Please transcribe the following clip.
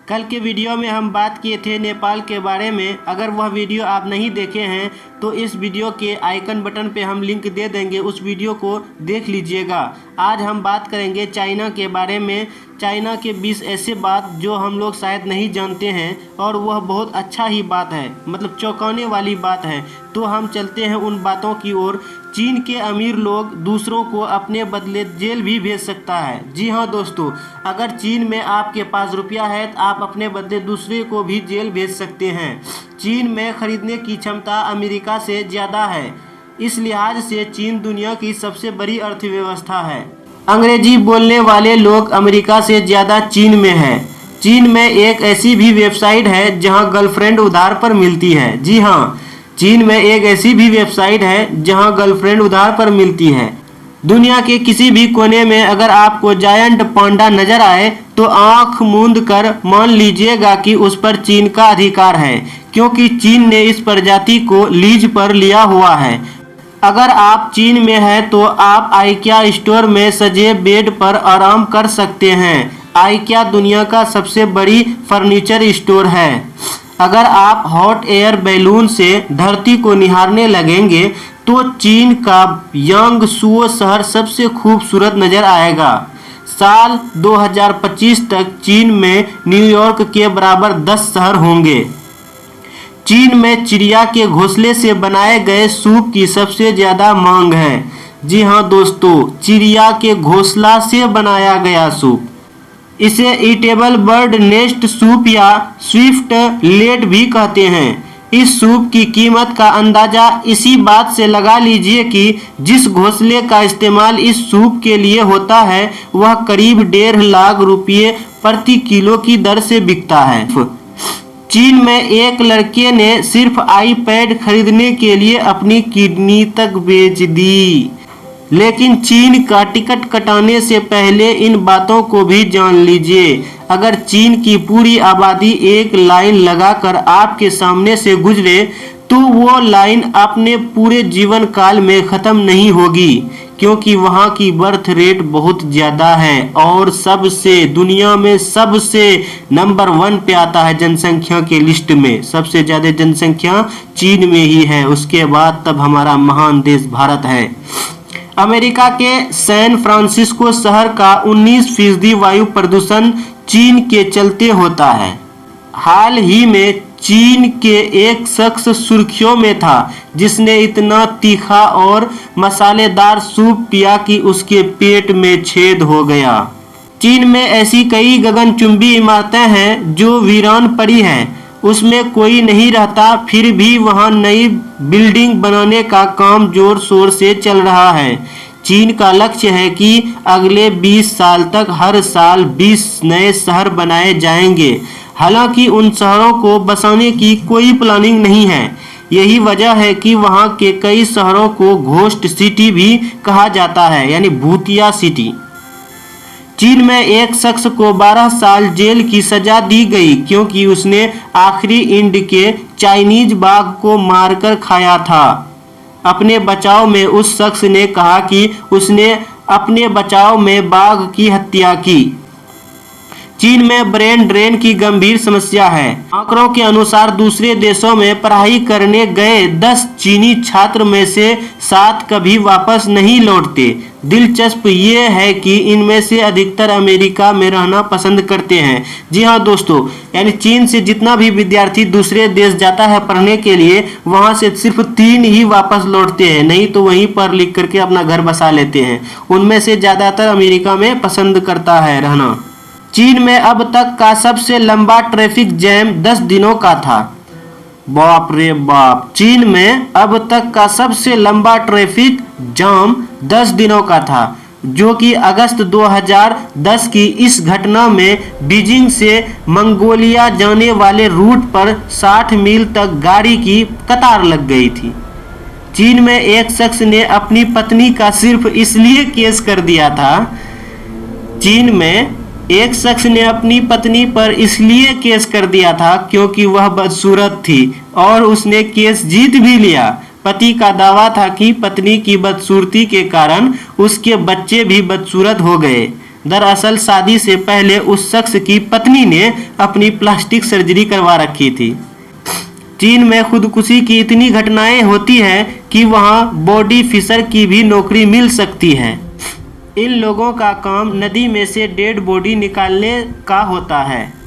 कल के वीडियो में हम बात किए थे नेपाल के बारे में। अगर वह वीडियो आप नहीं देखे हैं तो इस वीडियो के आइकन बटन पे हम लिंक दे देंगे, उस वीडियो को देख लीजिएगा। आज हम बात करेंगे चाइना के बारे में। चाइना के 20 ऐसे बात जो हम लोग शायद नहीं जानते हैं और वह बहुत अच्छा ही बात है, मतलब चौंकाने वाली बात है। तो हम चलते हैं उन बातों की ओर। चीन के अमीर लोग दूसरों को अपने बदले जेल भी भेज सकता है। जी हाँ दोस्तों, अगर चीन में आपके पास रुपया है तो आप अपने बदले दूसरे को भी जेल भेज सकते हैं। चीन में खरीदने की क्षमता अमेरिका से ज़्यादा है, इस लिहाज से चीन दुनिया की सबसे बड़ी अर्थव्यवस्था है। अंग्रेजी बोलने वाले लोग अमेरिका से ज़्यादा चीन में है। चीन में एक ऐसी भी वेबसाइट है जहां गर्लफ्रेंड उधार पर मिलती है। जी हाँ, चीन में एक ऐसी भी वेबसाइट है जहां गर्लफ्रेंड उधार पर मिलती है। दुनिया के किसी भी कोने में अगर आपको जायंट पांडा नजर आए तो आंख मूंद कर मान लीजिएगा कि उस पर चीन का अधिकार है, क्योंकि चीन ने इस प्रजाति को लीज पर लिया हुआ है। अगर आप चीन में हैं तो आप आइकिया स्टोर में सजे बेड पर आराम कर सकते हैं। आइकिया दुनिया का सबसे बड़ी फर्नीचर स्टोर है। अगर आप हॉट एयर बैलून से धरती को निहारने लगेंगे तो चीन का यांगसुओ शहर सबसे खूबसूरत नजर आएगा। साल 2025 तक चीन में न्यूयॉर्क के बराबर 10 शहर होंगे। चीन में चिड़िया के घोंसले से बनाए गए सूप की सबसे ज़्यादा मांग है। जी हाँ दोस्तों, चिड़िया के घोंसला से बनाया गया सूप। इसे ईटेबल बर्ड नेस्ट सूप या स्विफ्ट लेट भी कहते हैं। इस सूप की कीमत का अंदाजा इसी बात से लगा लीजिए कि जिस घोंसले का इस्तेमाल इस सूप के लिए होता है वह करीब 1.5 लाख रुपये प्रति किलो की दर से बिकता है। चीन में एक लड़के ने सिर्फ आईपैड खरीदने के लिए अपनी किडनी तक बेच दी। लेकिन चीन का टिकट कटाने से पहले इन बातों को भी जान लीजिए। अगर चीन की पूरी आबादी एक लाइन लगाकर आपके सामने से गुजरे तो वो लाइन अपने पूरे जीवन काल में ख़त्म नहीं होगी, क्योंकि वहाँ की बर्थ रेट बहुत ज़्यादा है और सबसे दुनिया में सबसे नंबर 1 पे आता है जनसंख्या के लिस्ट में। सबसे ज़्यादा जनसंख्या चीन में ही है, उसके बाद तब हमारा महान देश भारत है। अमेरिका के सैन फ्रांसिस्को शहर का 19% वायु प्रदूषण चीन के चलते होता है। हाल ही में चीन के एक शख्स सुर्खियों में था जिसने इतना तीखा और मसालेदार सूप पिया कि उसके पेट में छेद हो गया। चीन में ऐसी कई गगनचुंबी इमारतें हैं जो वीरान पड़ी हैं, उसमें कोई नहीं रहता, फिर भी वहां नई बिल्डिंग बनाने का काम जोर शोर से चल रहा है। चीन का लक्ष्य है कि अगले 20 साल तक हर साल 20 नए शहर बनाए जाएंगे। हालांकि उन शहरों को बसाने की कोई प्लानिंग नहीं है। यही वजह है कि वहां के कई शहरों को घोस्ट सिटी भी कहा जाता है, यानी भूतिया सिटी। चीन में एक शख्स को 12 साल जेल की सजा दी गई क्योंकि उसने आखिरी इंड के चाइनीज बाघ को मारकर खाया था। अपने बचाव में उस शख्स ने कहा कि उसने अपने बचाव में बाघ की हत्या की। चीन में ब्रेन ड्रेन की गंभीर समस्या है। आंकड़ों के अनुसार दूसरे देशों में पढ़ाई करने गए 10 चीनी छात्र में से 7 कभी वापस नहीं लौटते। दिलचस्प ये है कि इनमें से अधिकतर अमेरिका में रहना पसंद करते हैं। जी हाँ दोस्तों, यानी चीन से जितना भी विद्यार्थी दूसरे देश जाता है पढ़ने के लिए, वहाँ से सिर्फ 3 ही वापस लौटते हैं, नहीं तो वहीं पर लिख करके अपना घर बसा लेते हैं। उनमें से ज़्यादातर अमेरिका में पसंद करता है रहना। चीन में अब तक का सबसे लंबा ट्रैफिक जैम 10 दिनों का था। बाप रे बाप, चीन में अब तक का सबसे लंबा ट्रैफिक जाम 10 दिनों का था, जो कि अगस्त 2010 की इस घटना में बीजिंग से मंगोलिया जाने वाले रूट पर 60 मील तक गाड़ी की कतार लग गई थी। चीन में एक शख्स ने अपनी पत्नी का सिर्फ इसलिए केस कर दिया था। चीन में एक शख्स ने अपनी पत्नी पर इसलिए केस कर दिया था क्योंकि वह बदसूरत थी और उसने केस जीत भी लिया। पति का दावा था कि पत्नी की बदसूरती के कारण उसके बच्चे भी बदसूरत हो गए। दरअसल शादी से पहले उस शख्स की पत्नी ने अपनी प्लास्टिक सर्जरी करवा रखी थी। चीन में खुदकुशी की इतनी घटनाएं होती हैं कि वहां बॉडी फिशर की भी नौकरी मिल सकती है। इन लोगों का काम नदी में से डेड बॉडी निकालने का होता है।